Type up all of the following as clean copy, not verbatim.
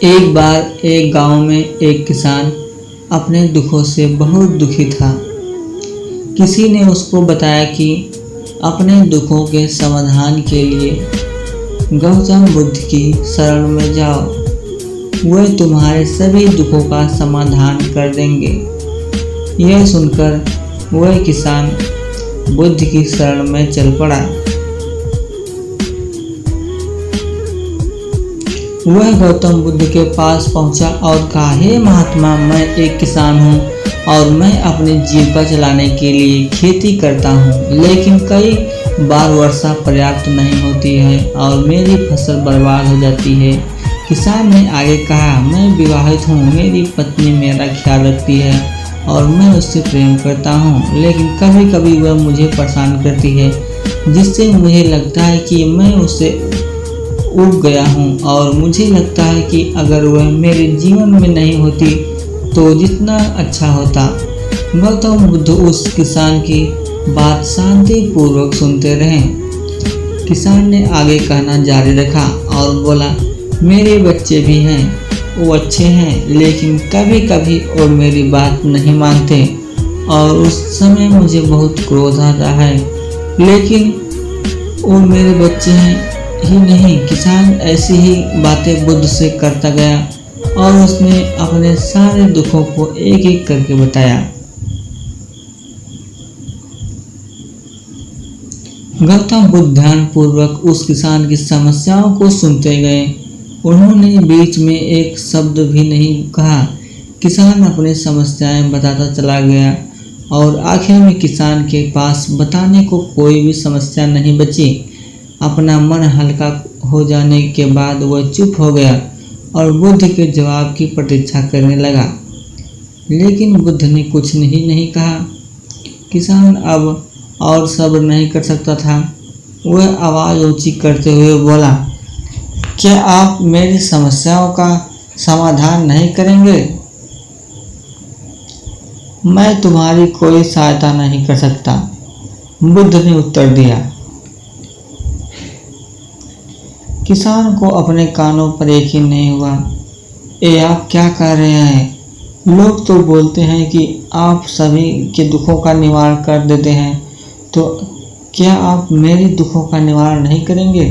एक बार एक गांव में एक किसान अपने दुखों से बहुत दुखी था। किसी ने उसको बताया कि अपने दुखों के समाधान के लिए गौतम बुद्ध की शरण में जाओ, वह तुम्हारे सभी दुखों का समाधान कर देंगे। यह सुनकर वह किसान बुद्ध की शरण में चल पड़ा। वह गौतम बुद्ध के पास पहुंचा और कहा, हे महात्मा, मैं एक किसान हूं और मैं अपनी जीविका चलाने के लिए खेती करता हूं, लेकिन कई बार वर्षा पर्याप्त नहीं होती है और मेरी फसल बर्बाद हो जाती है। किसान ने आगे कहा, मैं विवाहित हूं, मेरी पत्नी मेरा ख्याल रखती है और मैं उससे प्रेम करता हूं, लेकिन कभी कभी वह मुझे परेशान करती है, जिससे मुझे लगता है कि मैं उससे उब गया हूँ और मुझे लगता है कि अगर वह मेरे जीवन में नहीं होती तो जितना अच्छा होता। गौतम बुद्ध उस किसान की बात शांतिपूर्वक सुनते रहे। किसान ने आगे कहना जारी रखा और बोला, मेरे बच्चे भी हैं, वो अच्छे हैं, लेकिन कभी कभी वो मेरी बात नहीं मानते और उस समय मुझे बहुत क्रोध आता है, लेकिन वो मेरे बच्चे हैं ही नहीं। किसान ऐसी ही बातें बुद्ध से करता गया और उसने अपने सारे दुखों को एक एक करके बताया। गौतम बुद्ध ध्यानपूर्वक उस किसान की समस्याओं को सुनते गए। उन्होंने बीच में एक शब्द भी नहीं कहा। किसान अपनी समस्याएं बताता चला गया और आखिर में किसान के पास बताने को कोई भी समस्या नहीं बची। अपना मन हल्का हो जाने के बाद वह चुप हो गया और बुद्ध के जवाब की प्रतीक्षा करने लगा, लेकिन बुद्ध ने कुछ नहीं कहा। किसान अब और सब्र नहीं कर सकता था। वह आवाज़ ऊंची करते हुए बोला, क्या आप मेरी समस्याओं का समाधान नहीं करेंगे? मैं तुम्हारी कोई सहायता नहीं कर सकता, बुद्ध ने उत्तर दिया। किसान को अपने कानों पर यकीन नहीं हुआ। ये आप क्या कह रहे हैं? लोग तो बोलते हैं कि आप सभी के दुखों का निवारण कर देते हैं, तो क्या आप मेरे दुखों का निवारण नहीं करेंगे?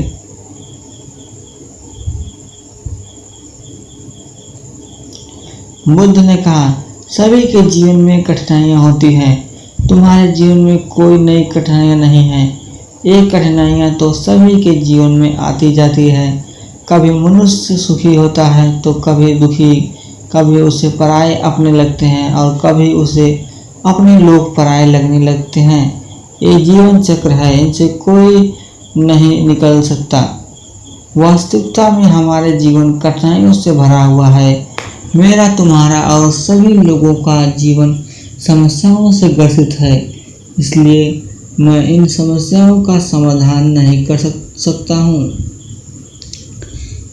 बुद्ध ने कहा, सभी के जीवन में कठिनाइयाँ होती हैं, तुम्हारे जीवन में कोई नई कठिनाइयाँ नहीं हैं। ये कठिनाइयाँ तो सभी के जीवन में आती जाती है। कभी मनुष्य सुखी होता है तो कभी दुखी, कभी उसे पराये अपने लगते हैं और कभी उसे अपने लोग पराये लगने लगते हैं। ये जीवन चक्र है, इनसे कोई नहीं निकल सकता। वास्तविकता में हमारे जीवन कठिनाइयों से भरा हुआ है। मेरा, तुम्हारा और सभी लोगों का जीवन समस्याओं से ग्रसित है, इसलिए मैं इन समस्याओं का समाधान नहीं कर सकता हूँ।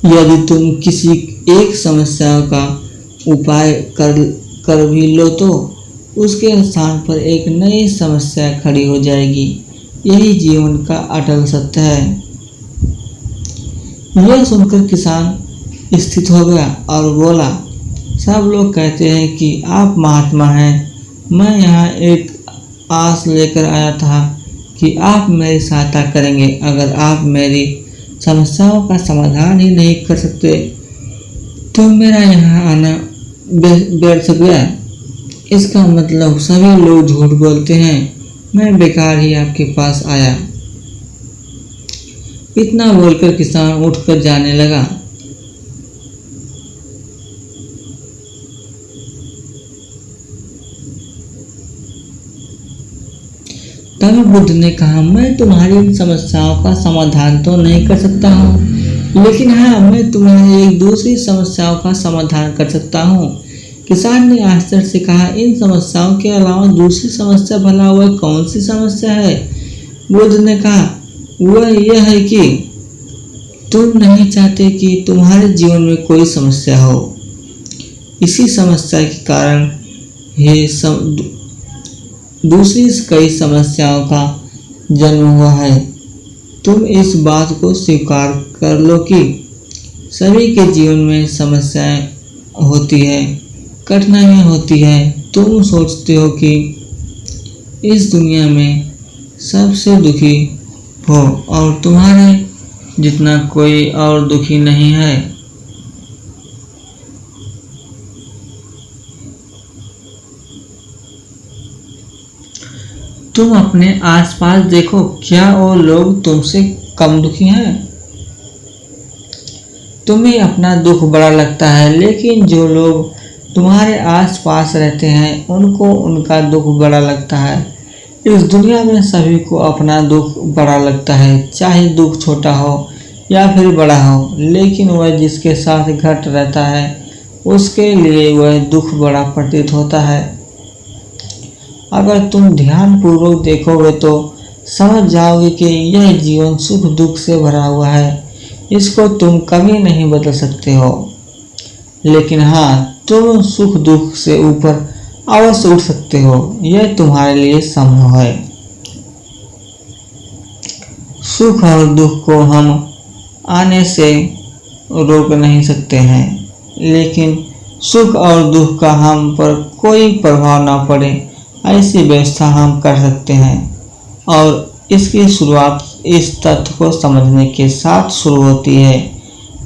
यदि तुम किसी एक समस्या का उपाय कर भी लो तो उसके स्थान पर एक नई समस्या खड़ी हो जाएगी। यही जीवन का अटल सत्य है। यह सुनकर किसान स्थिर हो गया और बोला, सब लोग कहते हैं कि आप महात्मा हैं। मैं यहाँ एक आस लेकर आया था कि आप मेरी सहायता करेंगे। अगर आप मेरी समस्याओं का समाधान ही नहीं कर सकते तो मेरा यहाँ आना व्यर्थ गया। इसका मतलब सभी लोग झूठ बोलते हैं, मैं बेकार ही आपके पास आया। इतना बोलकर किसान उठकर जाने लगा। तभी बुद्ध ने कहा, मैं तुम्हारी समस्याओं का समाधान तो नहीं कर सकता हूँ, लेकिन हाँ, मैं तुम्हारी एक दूसरी समस्याओं का समाधान कर सकता हूँ। किसान ने आश्चर्य से कहा, इन समस्याओं के अलावा दूसरी समस्या भला वह कौन सी समस्या है? बुद्ध ने कहा, वह यह है कि तुम नहीं चाहते कि तुम्हारे जीवन में कोई समस्या हो। इसी समस्या के कारण ही दूसरी कई समस्याओं का जन्म हुआ है। तुम इस बात को स्वीकार कर लो कि सभी के जीवन में समस्याएं होती है, कठिनाइयाँ होती है। तुम सोचते हो कि इस दुनिया में सबसे दुखी हो और तुम्हारे जितना कोई और दुखी नहीं है। तुम अपने आसपास देखो, क्या वो लोग तुमसे कम दुखी हैं? तुम्हें अपना दुख बड़ा लगता है, लेकिन जो लोग तुम्हारे आसपास रहते हैं उनको उनका दुख बड़ा लगता है। इस दुनिया में सभी को अपना दुख बड़ा लगता है, चाहे दुख छोटा हो या फिर बड़ा हो, लेकिन वह जिसके साथ घट रहता है उसके लिए वह दुख बड़ा प्रतीत होता है। अगर तुम ध्यानपूर्वक देखोगे तो समझ जाओगे कि यह जीवन सुख दुख से भरा हुआ है। इसको तुम कभी नहीं बदल सकते हो, लेकिन हाँ, तुम सुख दुख से ऊपर अवश्य उठ सकते हो। यह तुम्हारे लिए संभव है। सुख और दुख को हम आने से रोक नहीं सकते हैं, लेकिन सुख और दुख का हम पर कोई प्रभाव ना पड़े ऐसी व्यवस्था हम कर सकते हैं। और इसकी शुरुआत इस तथ्य को समझने के साथ शुरू होती है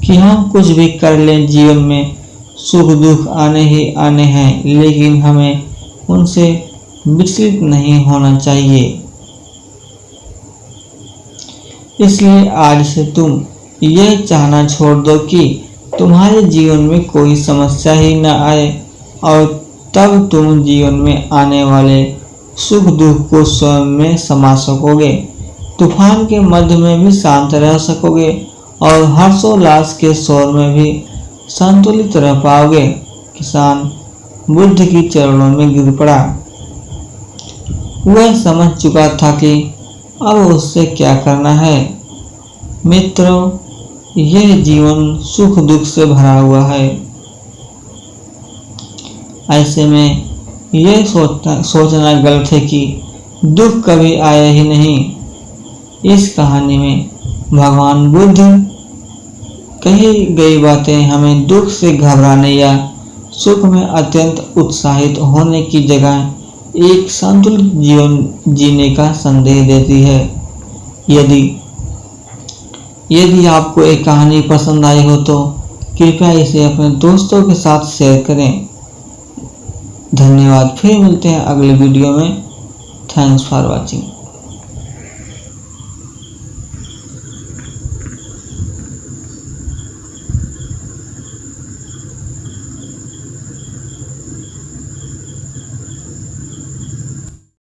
कि हम कुछ भी कर लें, जीवन में सुख दुख आने ही आने हैं, लेकिन हमें उनसे विचलित नहीं होना चाहिए। इसलिए आज से तुम यह चाहना छोड़ दो कि तुम्हारे जीवन में कोई समस्या ही न आए, और तब तुम जीवन में आने वाले सुख दुख को स्वयं में समा सकोगे। तूफान के मध्य में भी शांत रह सकोगे और हर्षोल्लास के शोर में भी संतुलित रह पाओगे। किसान बुद्ध की चरणों में गिर पड़ा। वह समझ चुका था कि अब उससे क्या करना है। मित्रों, यह जीवन सुख दुख से भरा हुआ है। ऐसे में यह सोचना गलत है कि दुख कभी आया ही नहीं। इस कहानी में भगवान बुद्ध कही गई बातें हमें दुख से घबराने या सुख में अत्यंत उत्साहित होने की जगह एक संतुलित जीवन जीने का संदेश देती है। यदि आपको एक कहानी पसंद आई हो तो कृपया इसे अपने दोस्तों के साथ शेयर करें। धन्यवाद। फिर मिलते हैं अगले वीडियो में। Thanks for watching.